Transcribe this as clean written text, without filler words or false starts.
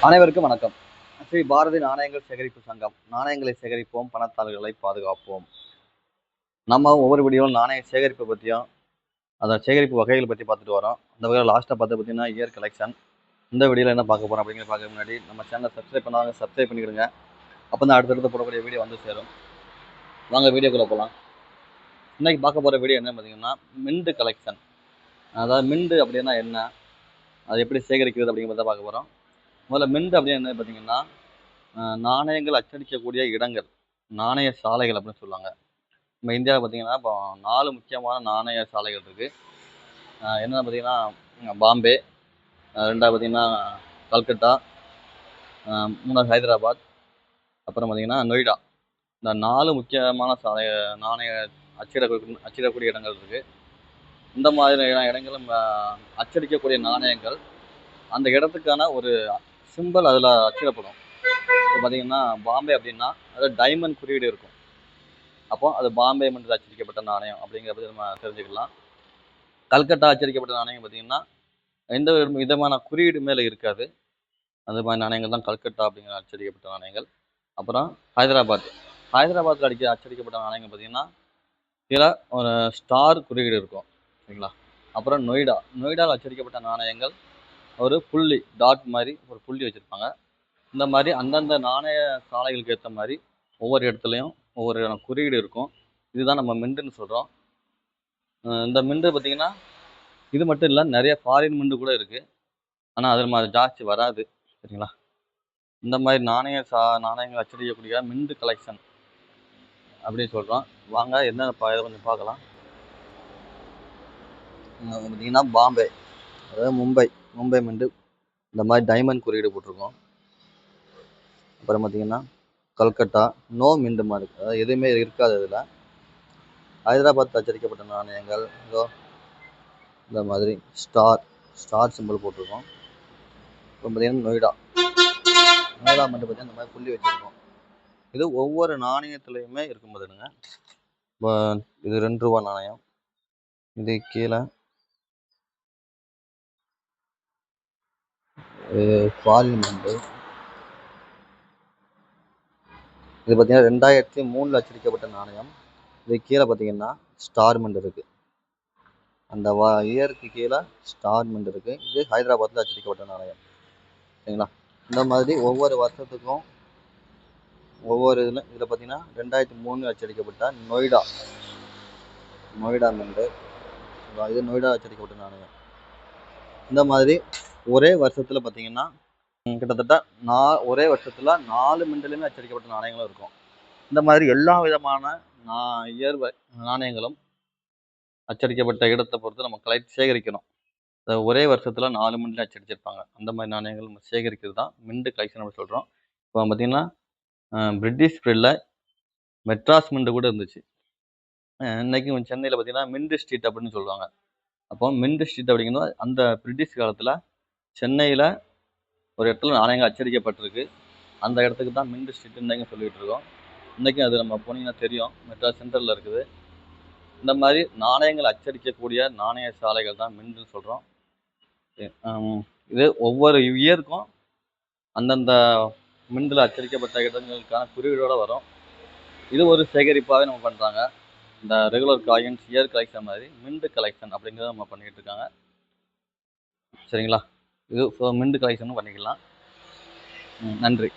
அனைவருக்கும் வணக்கம். ஸ்ரீ பாரதி நாணயங்கள் சேகரிப்பு சங்கம். நாணயங்களை சேகரிப்போம், பணத்தாள்களை பாதுகாப்போம். நம்ம ஒவ்வொரு வீடியோவும் நாணய சேகரிப்பை பற்றியும் அதை சேகரிப்பு வகைகள் பற்றி பார்த்துட்டு வரோம். அந்த வகையில் லாஸ்ட்டாக பார்த்தீங்கன்னா இயர் கலெக்ஷன். இந்த வீடியோவில் என்ன பார்க்க போகிறோம் அப்படிங்கிற பார்க்க முன்னாடி நம்ம சேனலை சப்ஸ்கிரைப் பண்ணாங்க, சப்ஸ்கிரைப் பண்ணிக்கிடுங்க. அப்போ தான் அடுத்தடுத்து போடக்கூடிய வீடியோ வந்து சேரும். வாங்க வீடியோக்குள்ளே போகலாம். இன்றைக்கி பார்க்க போகிற வீடியோ என்ன பார்த்தீங்கன்னா மின்ட் கலெக்ஷன். அதாவது மின்ட் அப்படின்னா என்ன, அது எப்படி சேகரிக்கிறது அப்படிங்கிறத பார்க்க போகிறோம். முதல்ல மின்ட் அப்படின்னு என்ன பார்த்தீங்கன்னா நாணயங்கள் அச்சடிக்கக்கூடிய இடங்கள், நாணய சாலைகள் அப்படின்னு சொல்லுவாங்க. நம்ம இந்தியாவில் பார்த்தீங்கன்னா இப்போ 4 முக்கியமான நாணய சாலைகள் இருக்குது. என்னென்னு பார்த்தீங்கன்னா பாம்பே, 2வது பார்த்தீங்கன்னா கல்கட்டா, 3வது ஹைதராபாத், அப்புறம் பார்த்தீங்கன்னா நொய்டா. இந்த 4 முக்கியமான நாணய அச்சிடக்கூடிய இடங்கள் இருக்குது. இந்த மாதிரி இடங்களும் அச்சடிக்கக்கூடிய நாணயங்கள் அந்த இடத்துக்கான ஒரு சிம்பிள் அதில் அச்சிடப்படும். இப்போ பார்த்தீங்கன்னா பாம்பே அப்படின்னா அதில் டைமண்ட் குறியீடு இருக்கும். அப்போ அது பாம்பே மண்டல அச்சடிக்கப்பட்ட நாணயம் அப்படிங்கிற பற்றி நம்ம தெரிஞ்சுக்கலாம். கல்கட்டா அச்சடிக்கப்பட்ட நாணயம் பார்த்தீங்கன்னா எந்த விதமான குறியீடு மேலே இருக்காது. அந்த மாதிரி நாணயங்கள் தான் கல்கட்டா அப்படிங்கிற அச்சடிக்கப்பட்ட நாணயங்கள். அப்புறம் ஹைதராபாத்தில் அச்சடிக்கப்பட்ட நாணயங்கள் பார்த்தீங்கன்னா இதில் ஒரு ஸ்டார் குறியீடு இருக்கும், சரிங்களா. அப்புறம் நொய்டாவில் அச்சடிக்கப்பட்ட நாணயங்கள் ஒரு புள்ளி, டாட் மாதிரி ஒரு புள்ளி வச்சுருப்பாங்க. இந்த மாதிரி அந்தந்த நாணய சாலைகளுக்கு ஏற்ற மாதிரி ஒவ்வொரு இடத்துலையும் ஒவ்வொரு குறியீடு இருக்கும். இதுதான் நம்ம மின்ட்டுன்னு சொல்கிறோம். இந்த மின்ட்டு பார்த்திங்கன்னா இது மட்டும் இல்லை, நிறைய ஃபாரின் மின்ட்டு கூட இருக்குது. ஆனால் அதில் மாதிரி ஜாஸ்தி வராது, சரிங்களா. இந்த மாதிரி நாணயங்கள் அச்சடிக்கக்கூடிய மின்ட் கலெக்ஷன் அப்படின்னு சொல்கிறோம். வாங்க என்ன இதை கொஞ்சம் பார்க்கலாம். பார்த்திங்கன்னா பாம்பே, அதாவது மும்பை மின்ட்டு இந்த மாதிரி டைமண்ட் குறியீடு போட்டிருக்கோம். அப்புறம் பார்த்திங்கன்னா கல்கட்டா நோ மின்ட் மாதிரி, அதாவது எதுவுமே இருக்காது. இதில் ஹைதராபாத் அச்சடிக்கப்பட்ட நாணயங்கள் இதோ இந்த மாதிரி ஸ்டார் சிம்பிள் போட்டிருக்கோம். இப்போ பார்த்தீங்கன்னா நொய்டா மட்டும் பார்த்தீங்கன்னா இந்த மாதிரி புள்ளி வச்சுருக்கோம். இது ஒவ்வொரு நாணயத்துலையுமே இருக்கும் போதுங்க. இப்போ இது 2 ரூபா நாணயம், இது கீழே ஃபாரின் மின்ட்டு. இது பார்த்தீங்கன்னா 2003 அச்சடிக்கப்பட்ட நாணயம். இது கீழே பார்த்தீங்கன்னா ஸ்டார் மின்ட் இருக்குது. அந்த இயருக்கு கீழே ஸ்டார் மின்ட் இருக்குது. இது ஹைதராபாத்தில் அச்சடிக்கப்பட்ட நாணயம், சரிங்களா. இந்த மாதிரி ஒவ்வொரு வருஷத்துக்கும் ஒவ்வொரு இதில் பார்த்தீங்கன்னா 2003 அச்சடிக்கப்பட்ட நொய்டா மின்ட்டு. இது நொய்டா அச்சடிக்கப்பட்ட நாணயம். இந்த மாதிரி ஒரே வருஷத்தில் பார்த்தீங்கன்னா கிட்டத்தட்ட ஒரே வருஷத்தில் 4 மின்ட்லையுமே அச்சடிக்கப்பட்ட நாணயங்களும் இருக்கும். இந்த மாதிரி எல்லா விதமான நாணயங்களும் அச்சடிக்கப்பட்ட இடத்தை பொறுத்து நம்ம சேகரிக்கணும். ஒரே வருஷத்தில் 4 மின்ட்ல அச்சடிச்சிருப்பாங்க. அந்த மாதிரி நாணயங்கள் நம்ம சேகரிக்கிறது தான் மின்ட் கலெக்ஷன் அப்படின்னு சொல்கிறோம். இப்போ பார்த்தீங்கன்னா பிரிட்டிஷ் பீரியடில் மெட்ராஸ் மின்ட் கூட இருந்துச்சு. இன்னைக்கு சென்னையில் பார்த்தீங்கன்னா மின்ட் ஸ்ட்ரீட் அப்படின்னு சொல்லுவாங்க. அப்போ மின்ட் ஸ்ட்ரீட் அப்படிங்கிறது அந்த பிரிட்டிஷ் காலத்தில் சென்னையில் ஒரு இடத்துல நாணயங்கள் அச்சடிக்கப்பட்டிருக்கு. அந்த இடத்துக்கு தான் மின்ட் ஸ்ட்ரீட் இன்றைக்கும் சொல்லிகிட்டு இருக்கோம். இன்றைக்கும் அது நம்ம போனீங்கன்னா தெரியும், மெட்ராஸ் சென்ட்ரலில் இருக்குது. இந்த மாதிரி நாணயங்கள் அச்சடிக்கக்கூடிய நாணய சாலைகள் தான் மின்ட்னு சொல்கிறோம். இது ஒவ்வொரு இயருக்கும் அந்தந்த மின்ட்டில் அச்சடிக்கப்பட்ட இடங்களுக்கான குறியீடோடு வரும். இது ஒரு சேகரிப்பாகவே நம்ம பண்ணுறாங்க. இந்த ரெகுலர் காயின்ஸ் இயர் கலெக்ஷன் மாதிரி மின்ட் கலெக்ஷன் அப்படிங்கிறத நம்ம பண்ணிக்கிட்டு இருக்காங்க, சரிங்களா. இது மின்ட் கலெக்ஷனும் பண்ணிக்கலாம். நன்றி.